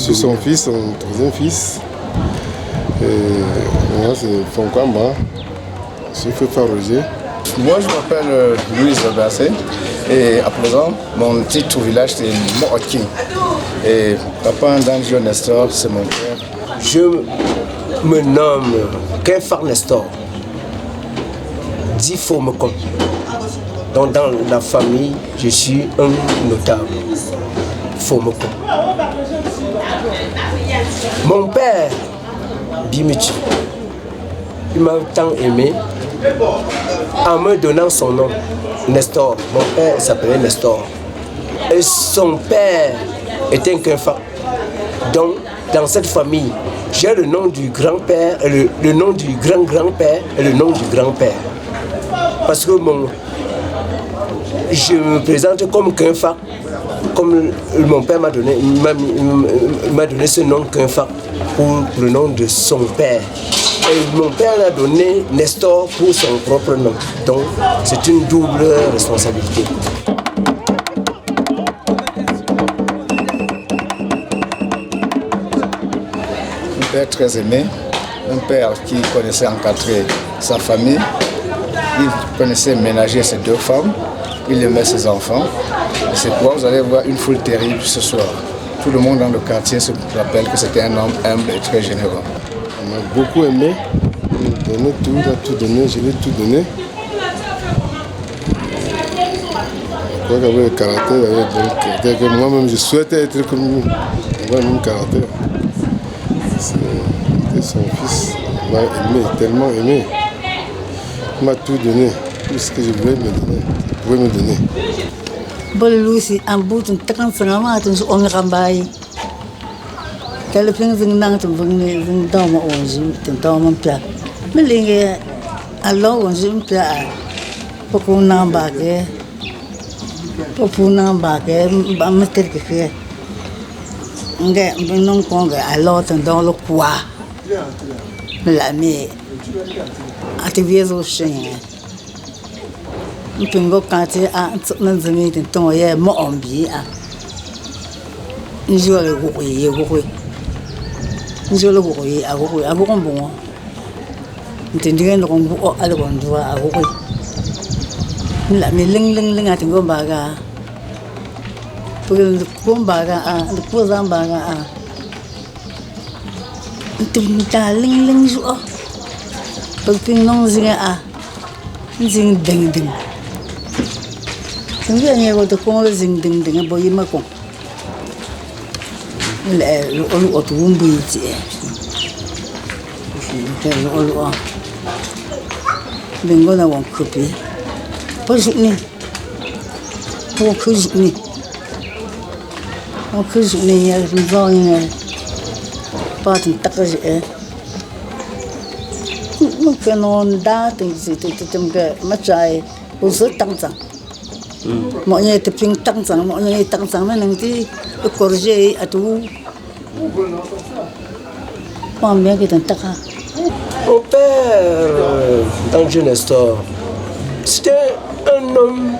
suis son fils, son troisième fils. Et moi, c'est Fonkamba. Je suis fait Roger. Moi, je m'appelle Louise Bassé. Et à présent, mon titre au village, c'est Moaki. Et papa d'Angelo Nestor, c'est mon père. Je me nomme Kenfar Nestor, dit Fomekom. Donc dans la famille, je suis un notable. Fomekom. Mon père, Bimichi, il m'a tant aimé en me donnant son nom, Nestor. Mon père s'appelait Nestor. Et son père était un Kenfar. Donc, dans cette famille, j'ai le nom du grand-père, le nom du grand-grand-père et le nom du grand-père. Parce que je me présente comme Kenfar, comme mon père m'a donné ce nom Kenfar pour le nom de son père. Et mon père a donné Nestor pour son propre nom. Donc, c'est une double responsabilité. Un père très aimé, un père qui connaissait encadrer sa famille, il connaissait ménager ses deux femmes, il aimait ses enfants. Et c'est pourquoi vous allez voir une foule terrible ce soir. Tout le monde dans le quartier se rappelle que c'était un homme humble et très généreux. On m'a beaucoup aimé, il m'a tout donné, je lui ai tout donné. Je crois qu'avec le caractère, que moi-même je souhaitais être comme lui, avoir le même caractère. C'était son fils, il m'a aimé, tellement aimé. Il m'a tout donné, tout ce que je voulais me donner, il pouvait me donner. Lucy, un bout de temps, c'est un matin, on a rambaye. Quelqu'un qui n'a pas venu dans mon oeil, dans mon père. Mais les alors on se met à pour qu'on n'embarque, bah me quelque chose. Non qu'on alors dans le poids. Mais la mais à te vieux au chien. Il peut me canter à nos amis de ton hier mon ambi à. Je le vois. Je le vois à bon. Tendiran le combo à l'endroit à Roy. La ling à Tingo Baga. Pour le Kumbaga, le Kozambaga. Ling jour. Pour que non zia zing ding. C'est bien, il y a de zing ding, boy, ma con. Le automobile. Bingo na wong kupi. Pojukni. Pojukni ya rizongnya. Patin takaji eh. Mungkin onda tem ke macai usul tangzang. Maunya teping tangzang, maunya tangzang mana nanti korje atau. Pamnya kita takah. Mon père, d'Angelo Nestor, c'était un homme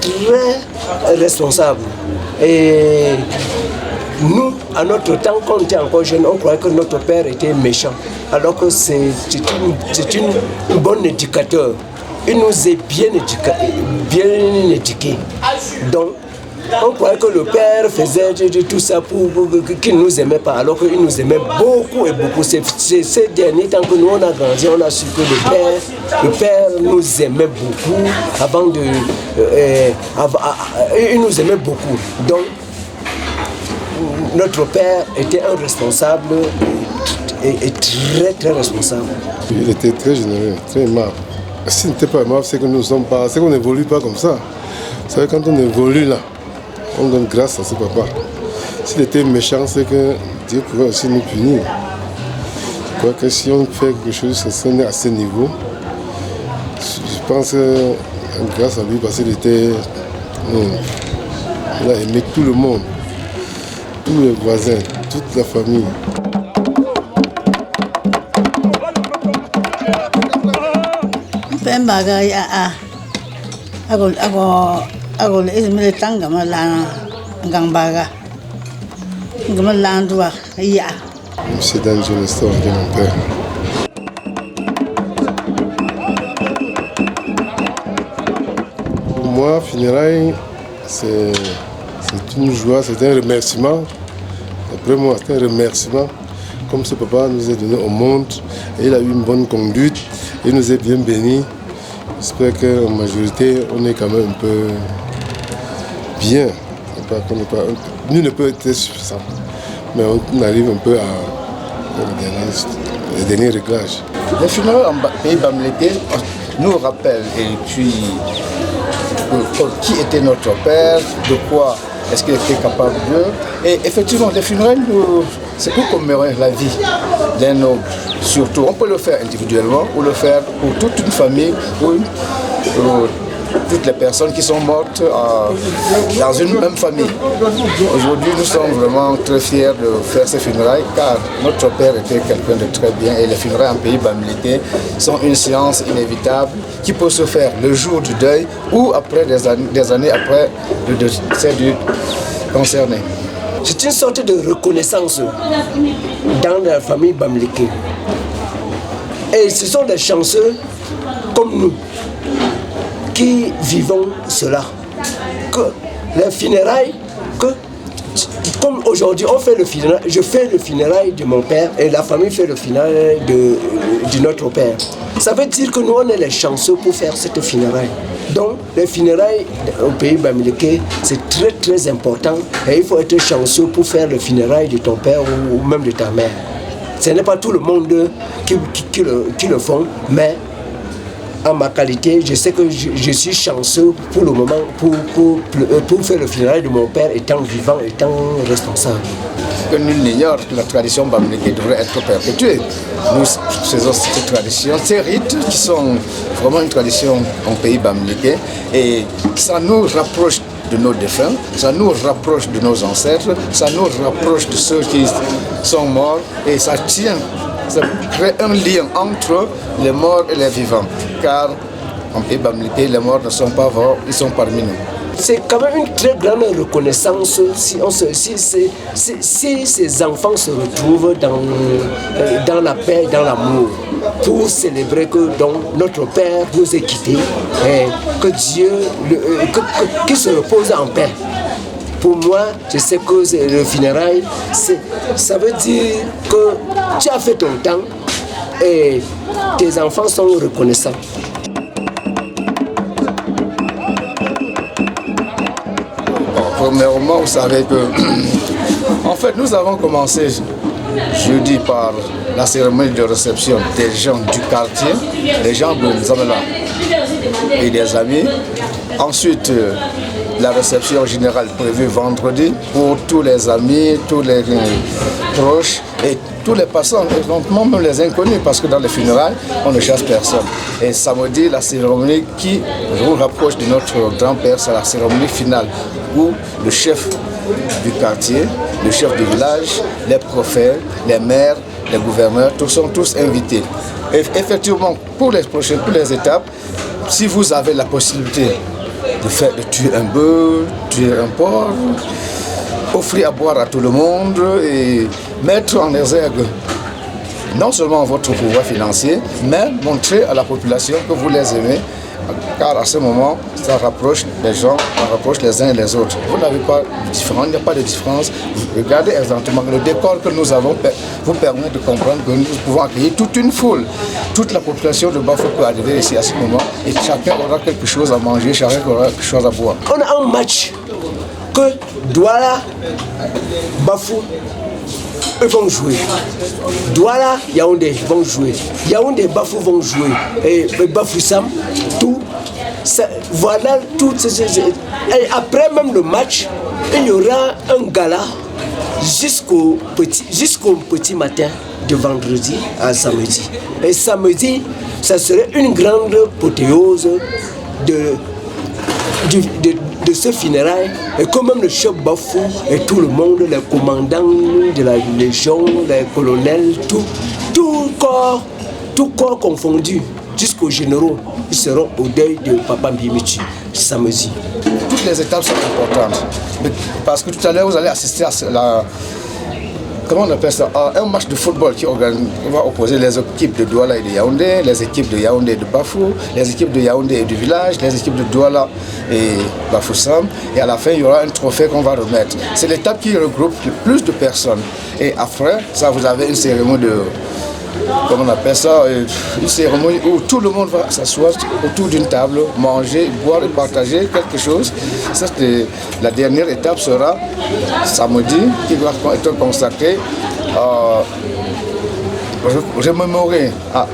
très responsable. Et nous, à notre temps, quand on était encore jeune, on croyait que notre père était méchant. Alors que c'est un bon éducateur. Il nous est bien éduqués. Donc, on croyait que le père faisait tout ça pour qu'il ne nous aimait pas, alors qu'il nous aimait beaucoup et beaucoup. C'est ces derniers temps que nous on a grandi, on a su que le père nous aimait beaucoup avant de... il nous aimait beaucoup. Donc, notre père était un responsable et très responsable. Il était très généreux, très aimable. S'il n'était pas aimable, c'est que nous sommes pas, c'est qu'on n'évolue pas comme ça. Vous savez, quand on évolue là, on donne grâce à ce papa. S'il était méchant, c'est que Dieu pouvait aussi nous punir. Je crois que si on fait quelque chose, on est à ce niveau. Je pense que grâce à lui, parce qu'il était... Il a aimé tout le monde, tous les voisins, toute la famille. Ako le tanga malana ngangbaga. Ngamalandwa ya. C'est dans une histoire de mon père. Pour moi, funérailles, c'est une joie, c'est un remerciement. Après moi, c'est un remerciement. Comme ce papa nous a donné au monde, et il a eu une bonne conduite, il nous a bien bénis. J'espère qu'en majorité, on est quand même un peu bien. Nul ne peut être suffisant, mais on arrive un peu à les derniers réglages. Les funérailles en pays Bamileke nous rappellent et puis qui était notre père, de quoi est-ce qu'il était capable de. Et effectivement, les funérailles, c'est pour commémorer la vie d'un homme. Surtout, on peut le faire individuellement ou le faire pour toute une famille ou toutes les personnes qui sont mortes dans une même famille. Aujourd'hui, nous sommes vraiment très fiers de faire ces funérailles car notre père était quelqu'un de très bien et les funérailles en pays Bamileke sont une séance inévitable qui peut se faire le jour du deuil ou après des années après le décès du concerné. C'est une sorte de reconnaissance dans la famille Bamileke. Et ce sont des chanceux comme nous qui vivons cela. Que les funérailles, comme aujourd'hui on fait le funérail, je fais le funérail de mon père et la famille fait le funérail de notre père. Ça veut dire que nous on est les chanceux pour faire cette funérail. Donc les funérailles au pays Bamileke c'est très très important et il faut être chanceux pour faire le funérail de ton père ou même de ta mère. Ce n'est pas tout le monde qui le font, mais en ma qualité, je sais que je suis chanceux pour le moment pour faire le funérail de mon père étant vivant, étant responsable. Que nul n'ignore que la tradition Bamileke devrait être perpétuée. Nous faisons cette tradition, ces rites qui sont vraiment une tradition en pays Bamileke et ça nous rapproche de nos défunts, ça nous rapproche de nos ancêtres, ça nous rapproche de ceux qui sont morts et ça crée un lien entre les morts et les vivants. Car en pays Bamileke, les morts ne sont pas morts, ils sont parmi nous. C'est quand même une très grande reconnaissance si ces enfants se retrouvent dans la paix, dans l'amour, pour célébrer que donc, notre Père nous est quitté et que Dieu qu'il se repose en paix. Pour moi, je sais que le funérail, ça veut dire que tu as fait ton temps et tes enfants sont reconnaissants. Premièrement, vous savez que, en fait, nous avons commencé jeudi par la cérémonie de réception des gens du quartier, les gens de Nzamela et des amis. Ensuite, la réception générale prévue vendredi pour tous les amis, tous les proches et tous les passants, même les inconnus, parce que dans les funérailles, on ne chasse personne. Et samedi, la cérémonie qui nous rapproche de notre grand-père, c'est la cérémonie finale, où le chef du quartier, le chef du village, les prophètes, les maires, les gouverneurs, sont tous invités. Et effectivement, pour les prochaines, pour les étapes, si vous avez la possibilité de tuer un bœuf, tuer un porc, offrir à boire à tout le monde et mettre en exergue non seulement votre pouvoir financier, mais montrer à la population que vous les aimez, car à ce moment, ça rapproche les gens, ça rapproche les uns et les autres. Vous n'avez pas de différence, il n'y a pas de différence. Regardez exactement, le décor que nous avons vous permet de comprendre que nous pouvons accueillir toute une foule. Toute la population de Bafou peut arriver ici à ce moment et chacun aura quelque chose à manger, chacun aura quelque chose à boire. On a un match que Douala, Bafou, eux vont jouer. Douala, Yaoundé vont jouer. Yaoundé, Bafou vont jouer. Et Bafou Sam, tout. Voilà tout. Et après même le match, il y aura un gala jusqu'au petit matin de vendredi à samedi. Et samedi, ça serait une grande apothéose de ce funérail, et comme même le chef Bafou et tout le monde, les commandants de la légion, les colonels, tout corps confondu, jusqu'aux généraux, ils seront au deuil de Papa Mbimichi samedi. Toutes les étapes sont importantes. Parce que tout à l'heure, vous allez assister à comment on appelle ça, un match de football qui va opposer les équipes de Douala et de Yaoundé, les équipes de Yaoundé et de Bafou, les équipes de Yaoundé et du village, les équipes de Douala et Bafoussam. Et à la fin, il y aura un trophée qu'on va remettre. C'est l'étape qui regroupe le plus de personnes. Et après, ça, vous avez une cérémonie de... Comment on appelle ça, une cérémonie où tout le monde va s'asseoir autour d'une table, manger, boire et partager quelque chose. Ça, la dernière étape sera samedi, qui va être consacrée à remémorer, à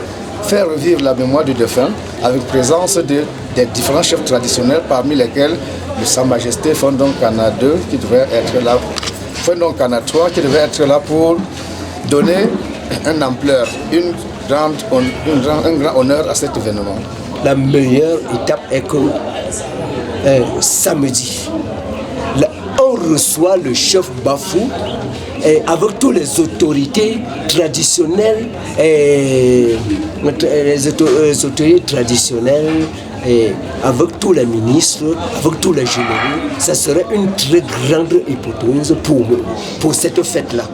faire revivre la mémoire du défunt avec présence des différents chefs traditionnels, parmi lesquels le Sa Majesté Fondon Kana 2 qui devait être là, Fondon Kana 3 qui devait être là pour donner une ampleur, un grand honneur à cet événement. La meilleure étape est que samedi, on reçoit le chef Bafou avec toutes les autorités traditionnelles, avec tous les ministres, avec tous les généraux. Ça serait une très grande hypothèse pour cette fête-là.